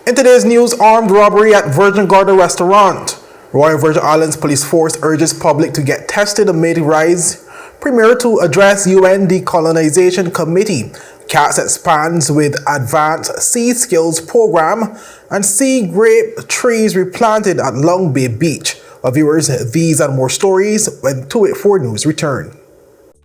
In today's news, armed robbery at Virgin GORDA restaurant. Royal Virgin Islands Police Force urges public to get tested amid rise. Premier to address UN Decolonization Committee. CATS expands with Advanced Sea Skills Program. And SEAGRAPE trees replanted at Long Bay Beach. Viewers, these and more stories when 284 News return.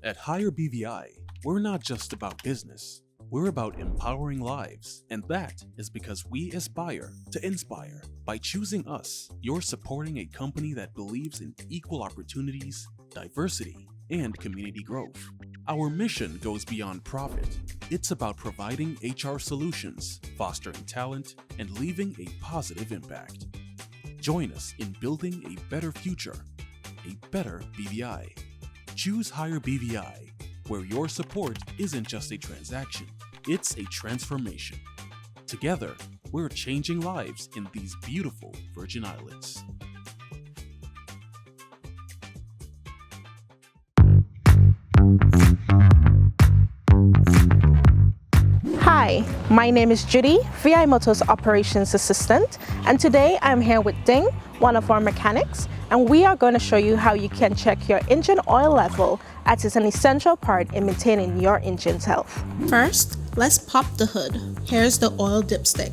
At Higher BVI, we're not just about business. We're about empowering lives, and that is because we aspire to inspire. By choosing us, you're supporting a company that believes in equal opportunities, diversity, and community growth. Our mission goes beyond profit. It's about providing HR solutions, fostering talent, and leaving a positive impact. Join us in building a better future, a better BVI. Choose Higher BVI, where your support isn't just a transaction, it's a transformation. Together, we're changing lives in these beautiful Virgin Islands. Hi, my name is Judy, VI Motors Operations Assistant, and today I'm here with Ding, one of our mechanics, and we are going to show you how you can check your engine oil level, as it's an essential part in maintaining your engine's health. First, let's pop the hood. Here's the oil dipstick.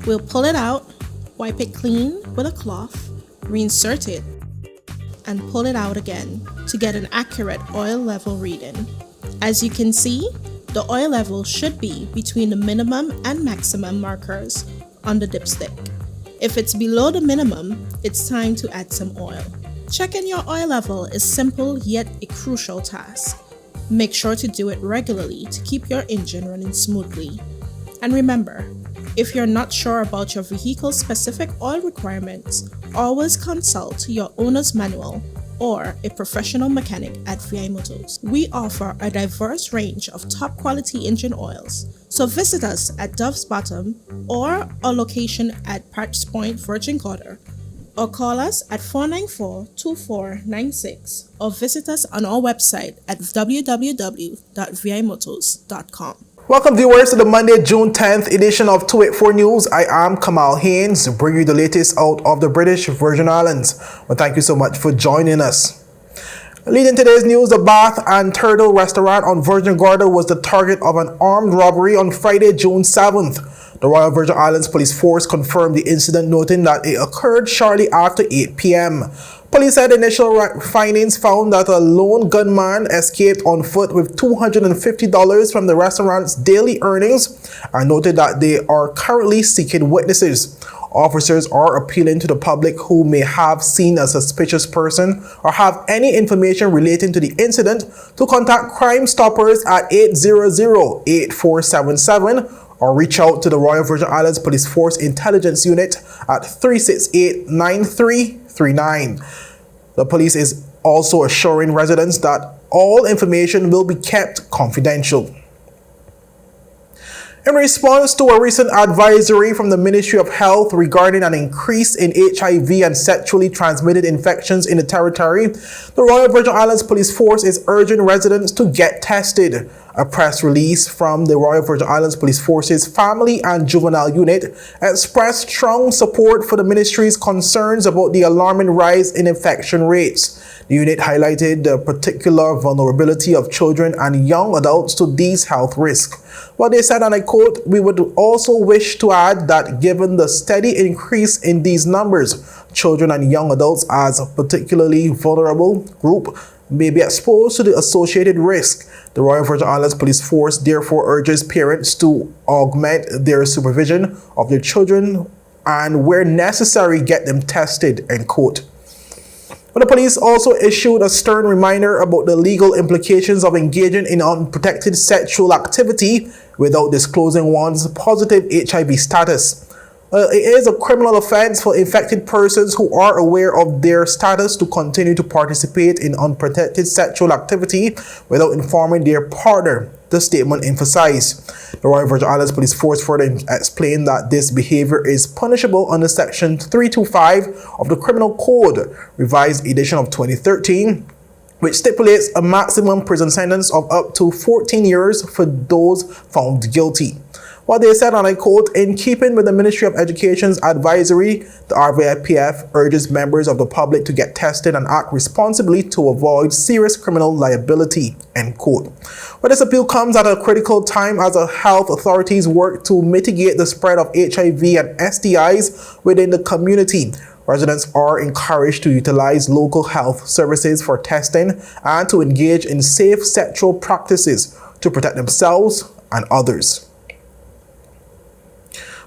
We'll pull it out, wipe it clean with a cloth, reinsert it, and pull it out again to get an accurate oil level reading. As you can see, the oil level should be between the minimum and maximum markers on the dipstick. If it's below the minimum, it's time to add some oil. Checking your oil level is simple yet a crucial task. Make sure to do it regularly to keep your engine running smoothly. And remember, if you're not sure about your vehicle's specific oil requirements, always consult your owner's manual or a professional mechanic at VI Motors. We offer a diverse range of top quality engine oils, so visit us at Dove's Bottom or our location at Patch Point, Virgin GORDA, or call us at 494-2496 or visit us on our website at www.vimotors.com. Welcome viewers to the Monday, June 10th edition of 284 News. I am Kamal Haynes, bringing you the latest out of the British Virgin Islands. Well, thank you so much for joining us. Leading today's news, the Bath and Turtle restaurant on Virgin GORDA was the target of an armed robbery on Friday, June 7th. The Royal Virgin Islands Police Force confirmed the incident, noting that it occurred shortly after 8 p.m. Police said initial findings found that a lone gunman escaped on foot with $250 from the restaurant's daily earnings and noted that they are currently seeking witnesses. Officers are appealing to the public who may have seen a suspicious person or have any information relating to the incident to contact Crime Stoppers at 800-8477 or reach out to the Royal Virgin Islands Police Force Intelligence Unit at 368-9339. The police is also assuring residents that all information will be kept confidential. In response to a recent advisory from the Ministry of Health regarding an increase in HIV and sexually transmitted infections in the territory, the Royal Virgin Islands Police Force is urging residents to get tested. A press release from the Royal Virgin Islands Police Force's Family and Juvenile Unit expressed strong support for the ministry's concerns about the alarming rise in infection rates. The unit highlighted the particular vulnerability of children and young adults to these health risks. Well, they said, and I quote, "We would also wish to add that given the steady increase in these numbers, children and young adults as a particularly vulnerable group may be exposed to the associated risk. The Royal Virgin Islands Police Force therefore urges parents to augment their supervision of their children and where necessary get them tested," end quote. But the police also issued a stern reminder about the legal implications of engaging in unprotected sexual activity without disclosing one's positive HIV status. It is a criminal offense for infected persons who are aware of their status to continue to participate in unprotected sexual activity without informing their partner, the statement emphasized. The Royal Virgin Islands Police Force further explained that this behavior is punishable under Section 325 of the Criminal Code, revised edition of 2013, which stipulates a maximum prison sentence of up to 14 years for those found guilty. What they said, and I quote, "In keeping with the Ministry of Education's advisory, the RVIPF urges members of the public to get tested and act responsibly to avoid serious criminal liability," end quote. But this appeal comes at a critical time as the health authorities work to mitigate the spread of HIV and STIs within the community. Residents are encouraged to utilize local health services for testing and to engage in safe sexual practices to protect themselves and others.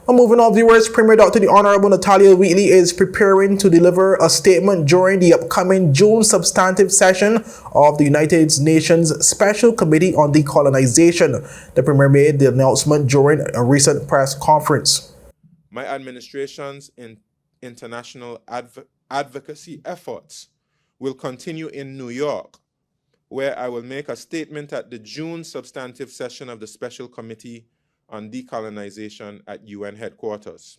Well, moving on, viewers, Premier Dr. the Honorable Natalia Wheatley is preparing to deliver a statement during the upcoming June substantive session of the United Nations Special Committee on Decolonization. The Premier made the announcement during a recent press conference. My administration's international advocacy efforts will continue in New York, where I will make a statement at the June substantive session of the Special Committee on Decolonization at UN headquarters.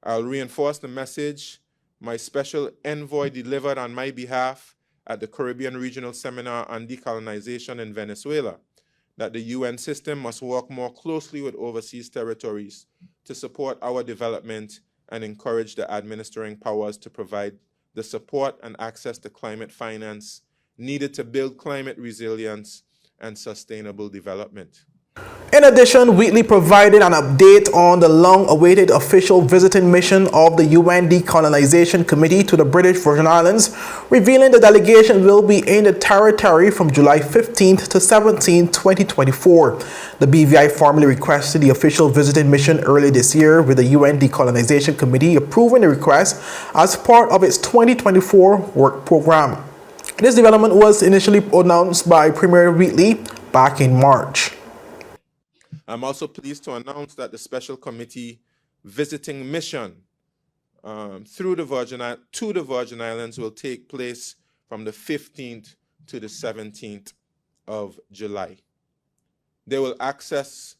I'll reinforce the message my special envoy delivered on my behalf at the Caribbean Regional Seminar on Decolonization in Venezuela, that the UN system must work more closely with overseas territories to support our development and encourage the administering powers to provide the support and access to climate finance needed to build climate resilience and sustainable development. In addition, Wheatley provided an update on the long-awaited official visiting mission of the UN Decolonization Committee to the British Virgin Islands, revealing the delegation will be in the territory from July 15th to 17th, 2024. The BVI formally requested the official visiting mission early this year, with the UN Decolonization Committee approving the request as part of its 2024 work program. This development was initially announced by Premier Wheatley back in March. I'm also pleased to announce that the Special Committee visiting mission to the Virgin Islands will take place from the 15th to the 17th of July. They will assess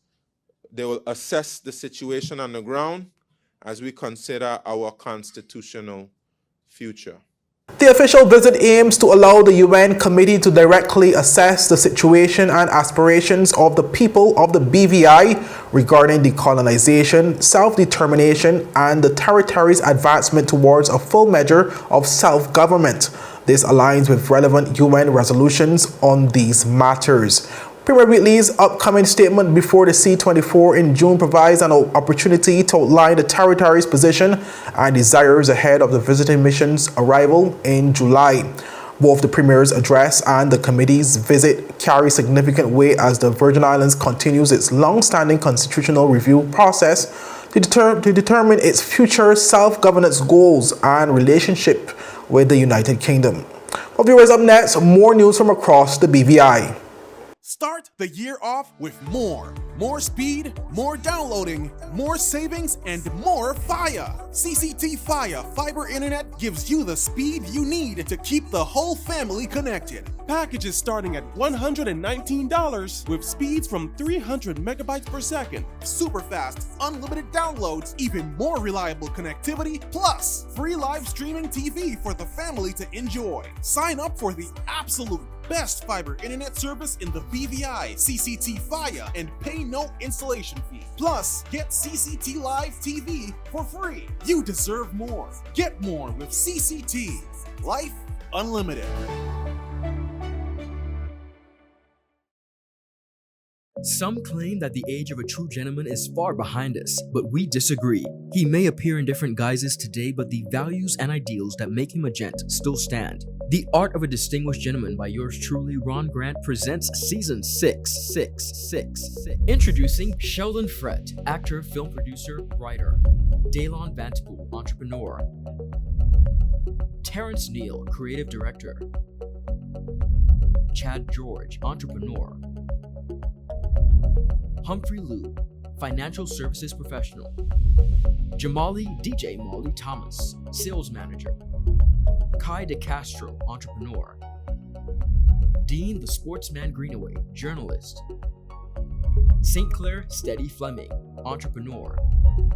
the situation on the ground as we consider our constitutional future. The official visit aims to allow the UN committee to directly assess the situation and aspirations of the people of the BVI regarding decolonization, self-determination, and the territory's advancement towards a full measure of self-government. This aligns with relevant UN resolutions on these matters. Premier Wheatley's upcoming statement before the C24 in June provides an opportunity to outline the territory's position and desires ahead of the visiting mission's arrival in July. Both the Premier's address and the committee's visit carry significant weight as the Virgin Islands continues its long-standing constitutional review process to determine its future self-governance goals and relationship with the United Kingdom. Well, viewers, up next, more news from across the BVI. Start the year off with more. More speed, more downloading, more savings, and more fire. CCT Fire Fiber Internet gives you the speed you need to keep the whole family connected. Packages starting at $119 with speeds from 300 megabytes per second, super fast, unlimited downloads, even more reliable connectivity, plus free live streaming TV for the family to enjoy. Sign up for the absolute best fiber internet service in the BVI, CCT Fire, and pay no installation fee. Plus, get CCT Live TV for free. You deserve more. Get more with CCT. Life Unlimited. Some claim that the age of a true gentleman is far behind us, but we disagree. He may appear in different guises today, but the values and ideals that make him a gent still stand. The Art of a Distinguished Gentleman by yours truly, Ron Grant, presents Season 6. Introducing Sheldon Frett, actor, film producer, writer. Daylon Vantapool, entrepreneur. Terrence Neal, creative director. Chad George, entrepreneur. Humphrey Liu, financial services professional. Jamali DJ Molly Thomas, sales manager. Kai DeCastro, entrepreneur. Dean the Sportsman Greenaway, journalist. St. Clair Steady Fleming, entrepreneur.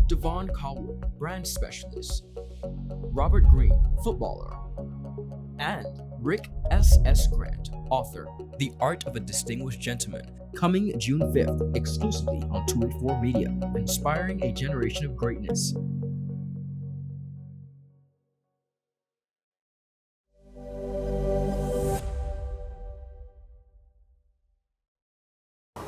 Devon Cowell, brand specialist. Robert Green, footballer. And Rick S.S. Grant, author, The Art of a Distinguished Gentleman, coming June 5th, exclusively on 284 Media, inspiring a generation of greatness.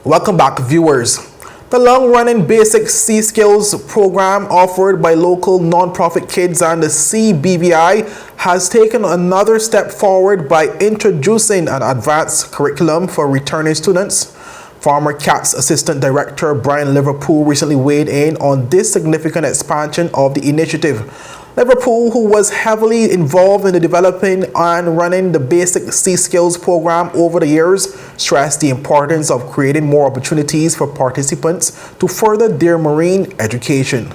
Welcome back, viewers. The long-running Basic C Skills program offered by local nonprofit kids and the CBVI has taken another step forward by introducing an advanced curriculum for returning students. Former CATS Assistant Director Brian Liverpool recently weighed in on this significant expansion of the initiative. Liverpool, who was heavily involved in the developing and running the Basic C Skills program over the years, stressed the importance of creating more opportunities for participants to further their marine education.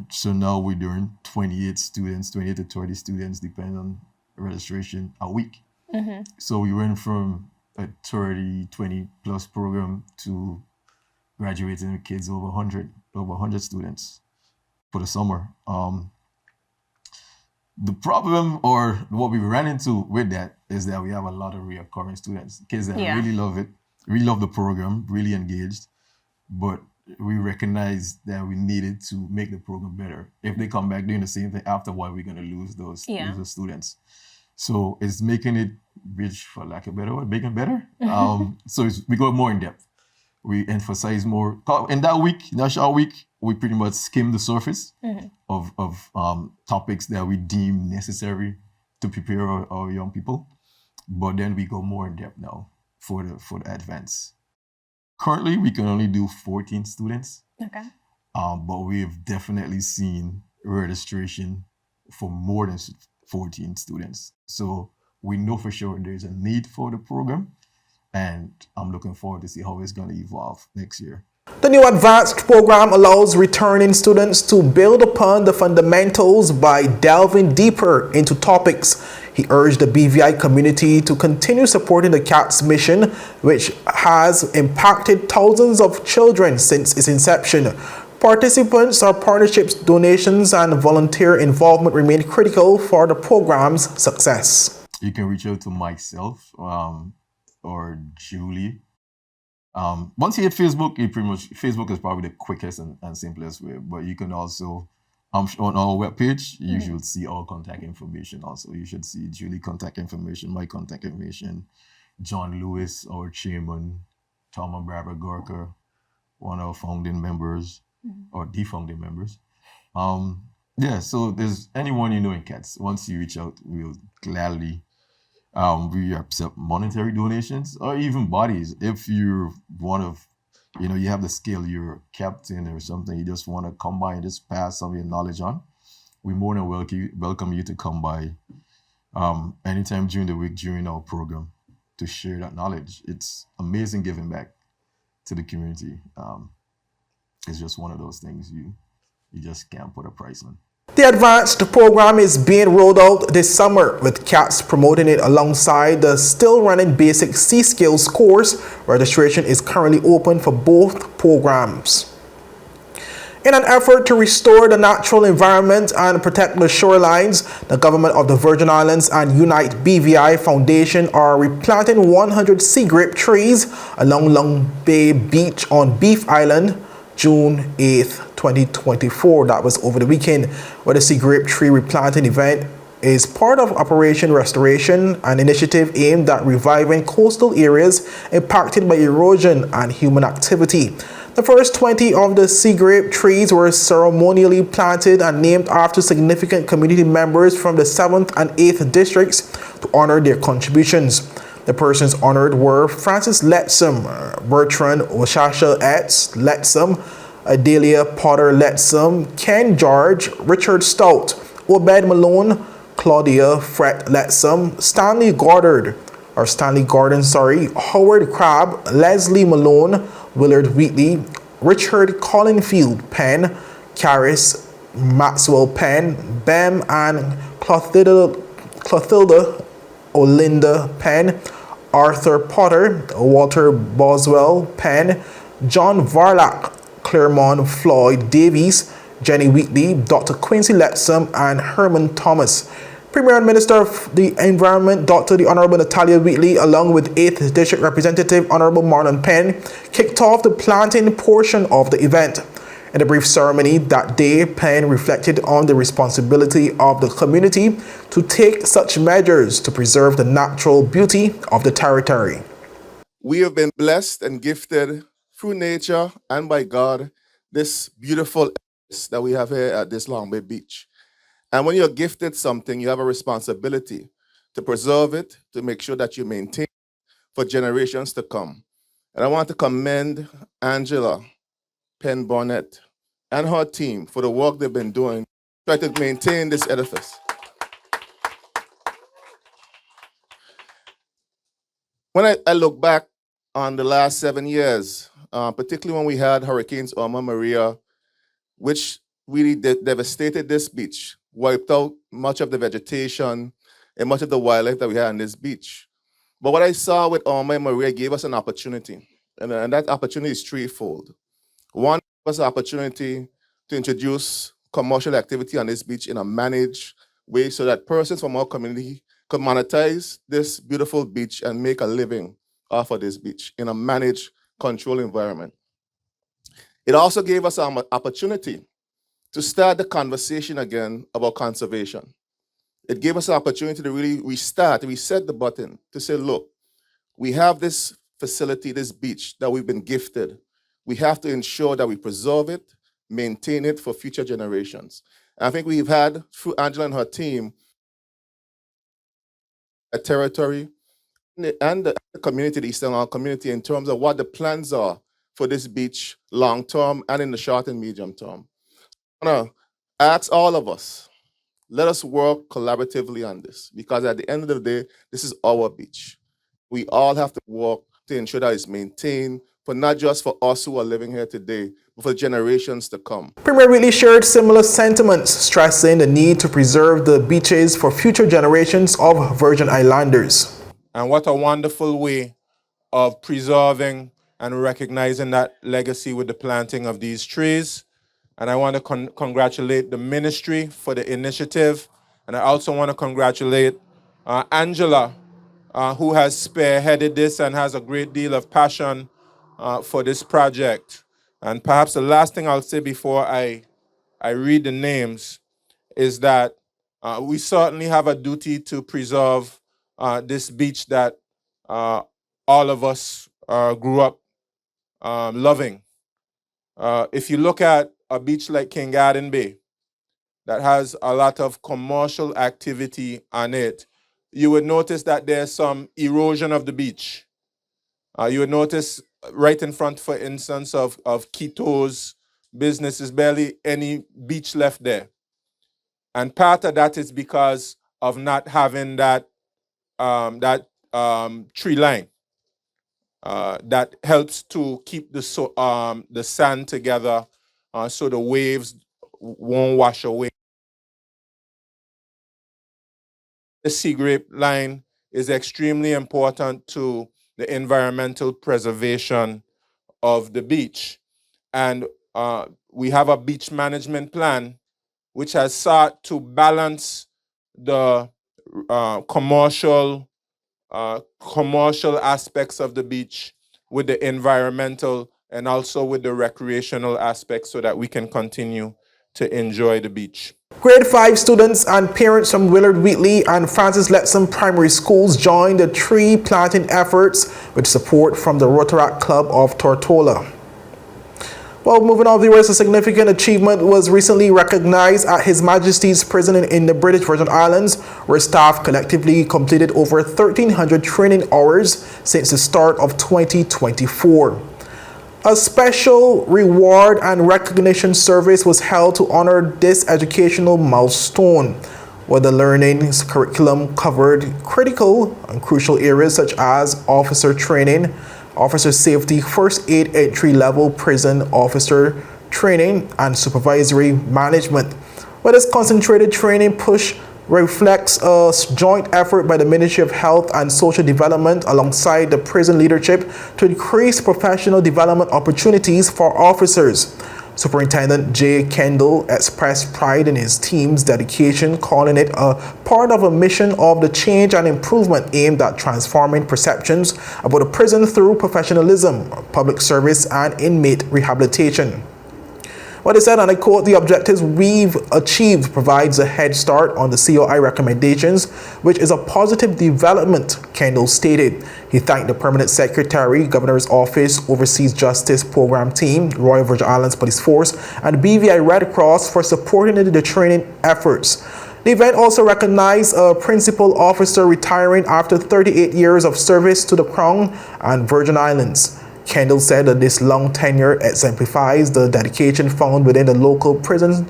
So now we're doing 28 to 30 students, depending on registration, a week. So we went from a 20 plus program to graduating with kids over 100 students for the summer. The problem, or what we ran into with that, is that we have a lot of reoccurring students, kids that really love it, really love the program, really engaged, but we recognize that we needed to make the program better. If they come back doing the same thing, after a while, we're going to lose those students. So it's making it rich, for lack of a better word, making it better. So we go more in depth. We emphasize more. In that week, National Week, we pretty much skim the surface of topics that we deem necessary to prepare our young people. But then we go more in depth now for the advance. Currently, we can only do 14 students. Okay. But we've definitely seen registration for more than 14 students. So we know for sure there's a need for the program. And I'm looking forward to see how it's going to evolve next year. The new advanced program allows returning students to build upon the fundamentals by delving deeper into topics. He urged the BVI community to continue supporting the CATS mission, which has impacted thousands of children since its inception. Participants, or partnerships, donations, and volunteer involvement remain critical for the program's success. You can reach out to myself or Julie. Once you hit Facebook, Facebook is probably the quickest and simplest way, but you can also, on our webpage, you should see all contact information also. You should see Julie contact information, my contact information, John Lewis, our chairman, Tom and Barbara Gorka, one of our founding members, or the founding members. So there's anyone you know in CATS. Once you reach out, we'll gladly we accept monetary donations or even bodies. If you're one of, you have the skill, you're a captain or something, you just want to come by and just pass some of your knowledge on, we more than welcome you to come by anytime during the week during our program to share that knowledge. It's amazing giving back to the community. It's just one of those things you just can't put a price on. The advanced program is being rolled out this summer, with CATS promoting it alongside the still-running Basic C Skills course. Registration is currently open for both programs. In an effort to restore the natural environment and protect the shorelines, the government of the Virgin Islands and Unite BVI Foundation are replanting 100 SEAGRAPE trees along Long Bay Beach on Beef Island, June 8th, 2024. That was over the weekend, where the SEAGRAPE tree replanting event is part of Operation Restoration, an initiative aimed at reviving coastal areas impacted by erosion and human activity. The first 20 of the SEAGRAPE trees were ceremonially planted and named after significant community members from the 7th and 8th districts to honor their contributions. The persons honored were Francis Letsom, Bertrand Oshasha Etz Letsom, Adelia Potter Letsom, Ken George, Richard Stout, Obed Malone, Claudia Fret Letsom, Stanley Gordon, Howard Crabb, Leslie Malone, Willard Wheatley, Richard Collingfield Penn, Caris Maxwell Penn, Bem and Clotilda Olinda Penn, Arthur Potter, Walter Boswell Penn, John Varlack, Claremont Floyd Davies, Jenny Wheatley, Dr. Quincy Letsom, and Herman Thomas. Premier and Minister of the Environment, Dr. the Honorable Natalia Wheatley, along with 8th District Representative Honorable Marlon Penn, kicked off the planting portion of the event. In a brief ceremony that day, Penn reflected on the responsibility of the community to take such measures to preserve the natural beauty of the territory. We have been blessed and gifted through nature and by God this beautiful that we have here at this Long Bay Beach. And when you're gifted something, you have a responsibility to preserve it, to make sure that you maintain it for generations to come. And I want to commend Angela Penn Bonnet and her team for the work they've been doing to try to maintain this edifice. When I look back on the last 7 years, particularly when we had Hurricanes Irma, Maria, which really devastated this beach, wiped out much of the vegetation and much of the wildlife that we had on this beach. But what I saw with Irma and Maria gave us an opportunity, and that opportunity is threefold. One was an opportunity to introduce commercial activity on this beach in a managed way so that persons from our community could monetize this beautiful beach and make a living off of this beach in a managed, controlled environment. It also gave us an opportunity to start the conversation again about conservation. It gave us an opportunity to really reset the button to say, look, we have this facility, this beach that we've been gifted. We have to ensure that we preserve it, maintain it for future generations. And I think we've had, through Angela and her team, a territory and the community, the Eastern Island community, in terms of what the plans are for this beach long term and in the short and medium term. I want to ask all of us, let us work collaboratively on this, because at the end of the day, this is our beach. We all have to work to ensure that it's maintained, for not just for us who are living here today, but for generations to come. Premier Wheatley shared similar sentiments, stressing the need to preserve the beaches for future generations of Virgin Islanders. And what a wonderful way of preserving and recognizing that legacy with the planting of these trees. And I want to congratulate the ministry for the initiative. And I also want to congratulate Angela, who has spearheaded this and has a great deal of passion for this project. And perhaps the last thing I'll say before I read the names is that we certainly have a duty to preserve this beach that all of us grew up loving. If you look at a beach like King Garden Bay that has a lot of commercial activity on it, you would notice that there's some erosion of the beach. You would notice right in front, for instance, of Quito's business is barely any beach left there. And part of that is because of not having that tree line that helps to keep the sand together so the waves won't wash away. The SEAGRAPE line is extremely important to the environmental preservation of the beach. And we have a beach management plan which has sought to balance the commercial aspects of the beach with the environmental and also with the recreational aspects so that we can continue to enjoy the beach. Grade 5 students and parents from Willard Wheatley and Francis Letson Primary Schools joined the tree planting efforts with support from the Rotaract Club of Tortola. Well, moving on, viewers, a significant achievement was recently recognized at His Majesty's Prison in the British Virgin Islands, where staff collectively completed over 1,300 training hours since the start of 2024. A special reward and recognition service was held to honor this educational milestone, where the learning curriculum covered critical and crucial areas such as officer training, officer safety, first aid entry-level prison officer training, and supervisory management. Where this concentrated training push reflects a joint effort by the Ministry of Health and Social Development alongside the prison leadership to increase professional development opportunities for officers. Superintendent J. Kendall expressed pride in his team's dedication, calling it a part of a mission of the change and improvement aimed at transforming perceptions about the prison through professionalism, public service, and inmate rehabilitation. What they said, and I quote, "The objectives we've achieved provides a head start on the COI recommendations, which is a positive development," Kendall stated. He thanked the Permanent Secretary, Governor's Office, Overseas Justice Program Team, Royal Virgin Islands Police Force, and BVI Red Cross for supporting the training efforts. The event also recognized a principal officer retiring after 38 years of service to the Crown and Virgin Islands. Kendall said that this long tenure exemplifies the dedication found within the local prison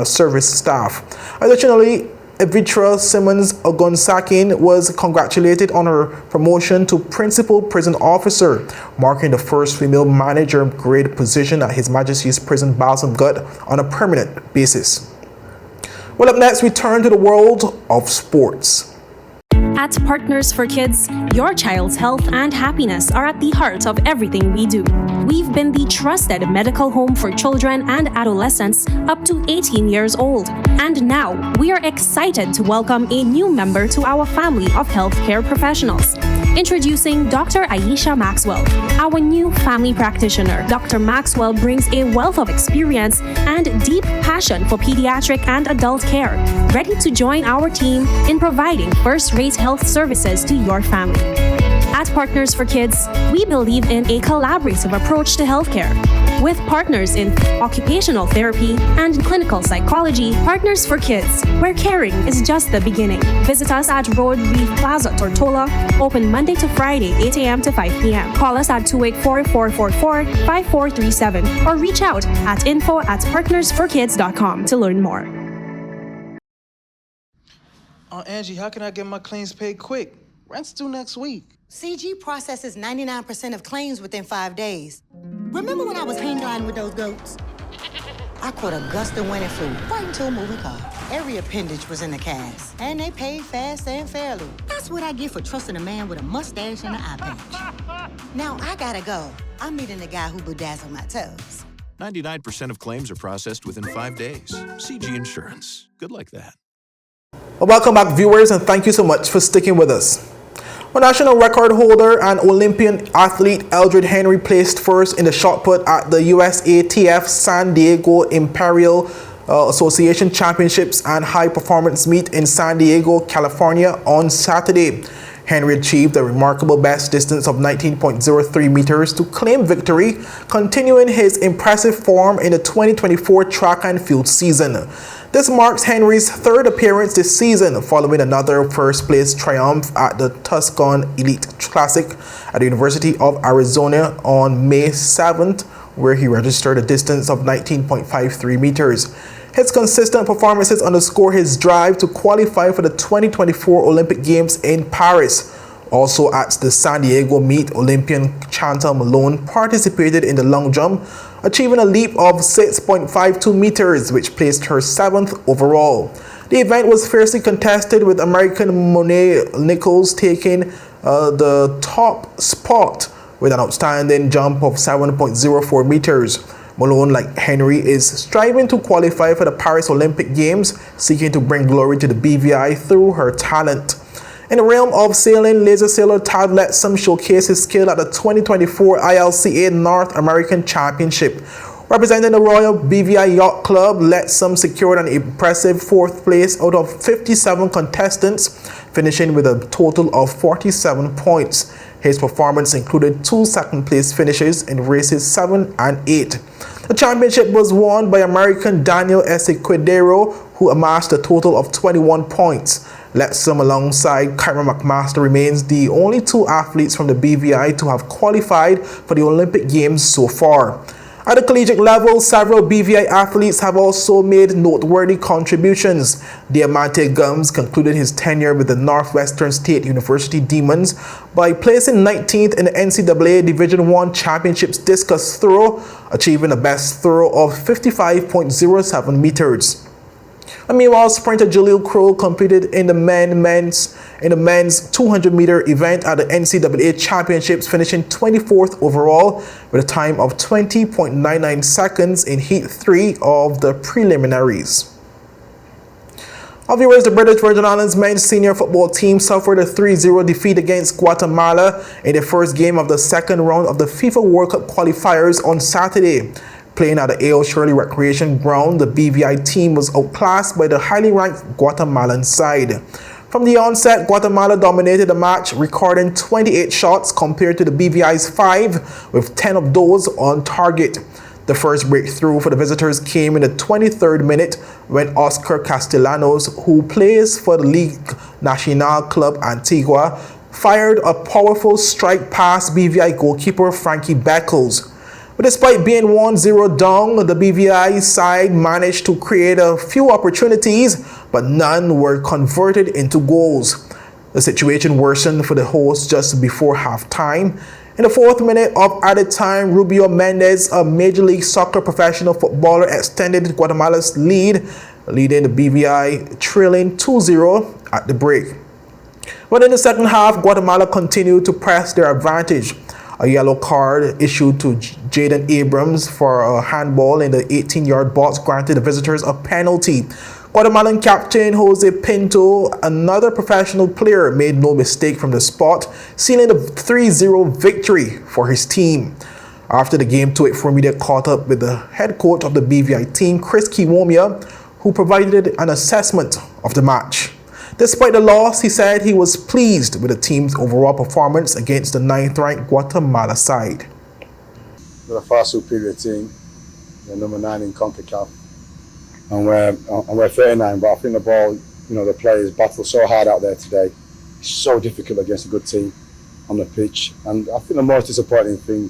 service staff. Additionally, Evitra Simmons Ogonsakin was congratulated on her promotion to Principal Prison Officer, marking the first female manager grade position at His Majesty's Prison Balsam Gut on a permanent basis. Well, up next, we turn to the world of sports. At Partners for Kids, your child's health and happiness are at the heart of everything we do. We've been the trusted medical home for children and adolescents up to 18 years old. And now, we are excited to welcome a new member to our family of healthcare professionals. Introducing Dr. Aisha Maxwell, our new family practitioner. Dr. Maxwell brings a wealth of experience and deep passion for pediatric and adult care, ready to join our team in providing first-rate health services to your family. At Partners for Kids, we believe in a collaborative approach to healthcare. With partners in occupational therapy and clinical psychology, Partners for Kids, where caring is just the beginning. Visit us at Road Reef Plaza, Tortola, open Monday to Friday, 8 a.m. to 5 p.m. Call us at 284-444-5437 or reach out at info@partnersforkids.com to learn more. Angie, how can I get my claims paid quick? Rent's due next week. CG processes 99% of claims within 5 days. Remember when I was hang gliding with those goats? I caught a gust of wind and flew right into a moving car. Every appendage was in the cast, and they paid fast and fairly. That's what I get for trusting a man with a mustache and an eye patch. Now I gotta go. I'm meeting the guy who bedazzled my toes. 99% of claims are processed within 5 days. CG Insurance. Good like that. Well, welcome back, viewers, and thank you so much for sticking with us. Our national record holder and Olympian athlete Eldred Henry placed first in the shot put at the USATF San Diego Imperial Association Championships and High Performance Meet in San Diego, California on Saturday. Henry achieved a remarkable best distance of 19.03 meters to claim victory, continuing his impressive form in the 2024 track and field season. This marks Henry's third appearance this season, following another first-place triumph at the Tucson Elite Classic at the University of Arizona on May 7th, where he registered a distance of 19.53 meters. His consistent performances underscore his drive to qualify for the 2024 Olympic Games in Paris. Also at the San Diego meet, Olympian Chantal Malone participated in the long jump, achieving a leap of 6.52 meters, which placed her 7th overall. The event was fiercely contested, with American Monet Nichols taking the top spot with an outstanding jump of 7.04 meters. Malone, like Henry, is striving to qualify for the Paris Olympic Games, seeking to bring glory to the BVI through her talent. In the realm of sailing, laser sailor Tad Letsom showcased his skill at the 2024 ILCA North American Championship. Representing the Royal BVI Yacht Club, Letsom secured an impressive 4th place out of 57 contestants, finishing with a total of 47 points. His performance included 2 second-place finishes in races 7 and 8. The championship was won by American Daniel Esquidero, who amassed a total of 21 points. Letsom, alongside Kyra McMaster, remains the only 2 athletes from the BVI to have qualified for the Olympic Games so far. At the collegiate level, several BVI athletes have also made noteworthy contributions. Diamante Gums concluded his tenure with the Northwestern State University Demons by placing 19th in the NCAA Division I Championships discus throw, achieving a best throw of 55.07 meters. And meanwhile, sprinter Jaleel Kroll competed in the men's in the men's 200-meter event at the NCAA Championships, finishing 24th overall with a time of 20.99 seconds in Heat 3 of the preliminaries. Our viewers, the British Virgin Islands men's senior football team suffered a 3-0 defeat against Guatemala in the first game of the second round of the FIFA World Cup qualifiers on Saturday. Playing at the A.O. Shirley Recreation Ground, the BVI team was outclassed by the highly ranked Guatemalan side. From the onset, Guatemala dominated the match, recording 28 shots compared to the BVI's 5, with 10 of those on target. The first breakthrough for the visitors came in the 23rd minute when Oscar Castellanos, who plays for the Ligue Nacional Club Antigua, fired a powerful strike past BVI goalkeeper Frankie Beckles. But despite being 1-0 down, the BVI side managed to create a few opportunities, but none were converted into goals. The situation worsened for the hosts just before halftime. In the 4th minute of added time, Rubio Mendez, a Major League Soccer professional footballer, extended Guatemala's lead, leading the BVI trailing 2-0 at the break. But in the second half, Guatemala continued to press their advantage. A yellow card issued to Jaden Abrams for a handball in the 18-yard box granted the visitors a penalty. Guatemalan captain Jose Pinto, another professional player, made no mistake from the spot, sealing a 3-0 victory for his team. After the game, Tuit Media caught up with the head coach of the BVI team, Chris Kiwomia, who provided an assessment of the match. Despite the loss, he said he was pleased with the team's overall performance against the 9th-ranked Guatemala side. We're a far superior team. We're number 9 in CONCACAF. And we're 39, but I think the ball, the players battle so hard out there today. It's so difficult against a good team on the pitch. And I think the most disappointing thing,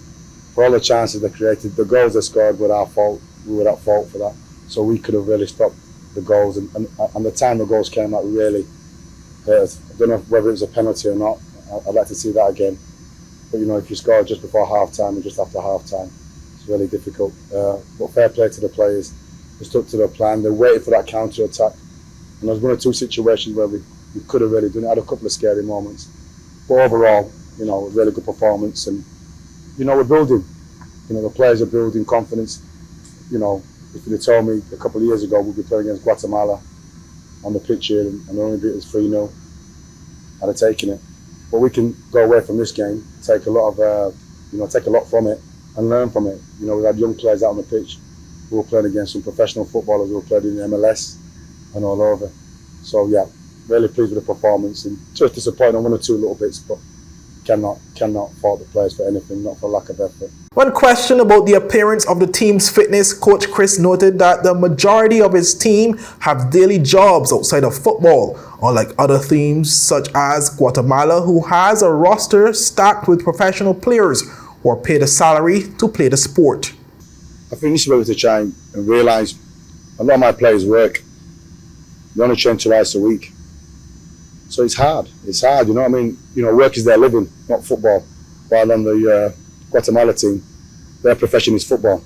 for all the chances they created, the goals they scored were our fault. We were at fault for that. So we could have really stopped the goals. And the time the goals came out really hurt us. I don't know whether it was a penalty or not. I'd like to see that again. But if you score just before half-time and just after half-time, it's really difficult. But fair play to the players. They stuck to their plan. They waited for that counter-attack. And there was 1 or 2 situations where we could have really done it. I had a couple of scary moments. But overall, a really good performance. And, we're building. The players are building confidence. If you'd told me a couple of years ago we'd be playing against Guatemala on the pitch here and only beat us 3-0, I'd have taken it. But we can go away from this game, take a lot from it and learn from it. We had young players out on the pitch. We were playing against some professional footballers who were playing in the MLS and all over. So yeah, really pleased with the performance and just disappointed on 1 or 2 little bits, but cannot fault the players for anything, not for lack of effort. When questioned about the appearance of the team's fitness, Coach Chris noted that the majority of his team have daily jobs outside of football, unlike other teams such as Guatemala, who has a roster stacked with professional players who are paid a salary to play the sport. I think this is where we have to try and realise a lot of my players work. They only train twice a week. So it's hard, work is their living, not football. While on the Guatemala team, their profession is football.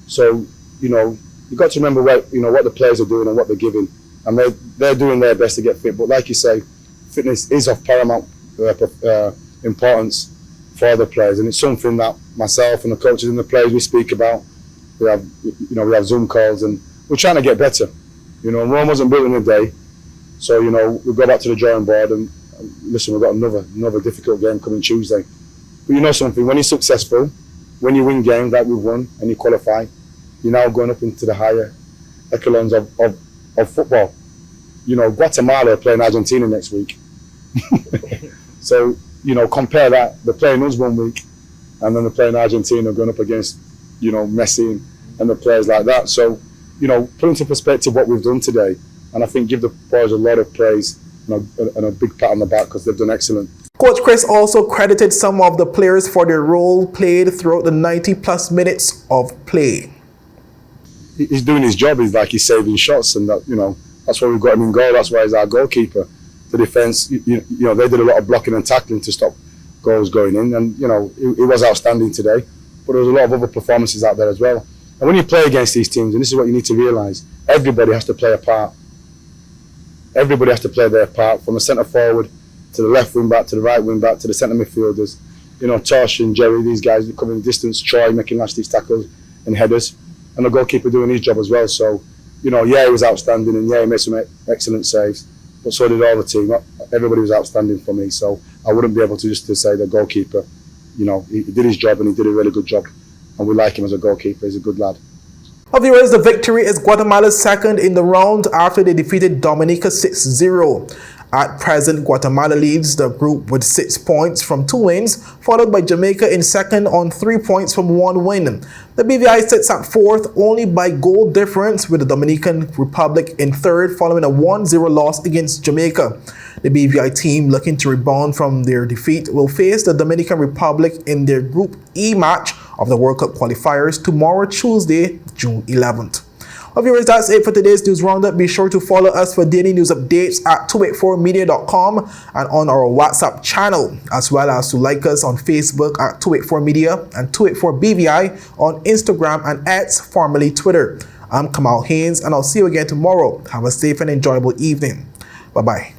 So, you've got to remember what the players are doing and what they're giving. And they're doing their best to get fit. But like you say, fitness is of paramount importance for the players. And it's something that myself and the coaches and the players we speak about. We have Zoom calls and we're trying to get better. Rome wasn't built in a day. So, we go back to the drawing board and listen, we've got another difficult game coming Tuesday. But something, when you're successful, when you win games like we've won and you qualify, you're now going up into the higher echelons of football. Guatemala are playing Argentina next week. So, compare that, they're playing us 1 week and then they're playing Argentina going up against, Messi and the players like that. So, put into perspective what we've done today. And I think give the boys a lot of praise and a big pat on the back because they've done excellent. Coach Chris also credited some of the players for their role played throughout the 90-plus minutes of play. He's doing his job. He's saving shots, and that's why we've got him in goal. That's why he's our goalkeeper. The defence, they did a lot of blocking and tackling to stop goals going in, and he was outstanding today. But there was a lot of other performances out there as well. And when you play against these teams, and this is what you need to realise, everybody has to play a part. Everybody has to play their part, from the centre forward to the left wing back, to the right wing back, to the centre midfielders. You know, Tosh and Jerry, these guys covering the distance, Troy making last-ditch tackles and headers, and the goalkeeper doing his job as well. So, you know, yeah, he was outstanding, and yeah, he made some excellent saves, but so did all the team. Everybody was outstanding for me, so I wouldn't be able to just to say the goalkeeper, you know, he did his job and he did a really good job, and we like him as a goalkeeper. He's a good lad. Well, viewers, the victory is Guatemala's second in the round after they defeated Dominica 6-0. At present, Guatemala leads the group with 6 points from 2 wins, followed by Jamaica in second on 3 points from 1 win. The BVI sits at fourth only by goal difference, with the Dominican Republic in third following a 1-0 loss against Jamaica. The BVI team, looking to rebound from their defeat, will face the Dominican Republic in their Group E match of the World Cup qualifiers tomorrow, Tuesday, June 11th. Well, viewers, that's it for today's news roundup. Be sure to follow us for daily news updates at 284media.com and on our WhatsApp channel, as well as to like us on Facebook at 284media and 284BVI on Instagram and X, formerly Twitter. I'm Kamal Haynes, and I'll see you again tomorrow. Have a safe and enjoyable evening. Bye-bye.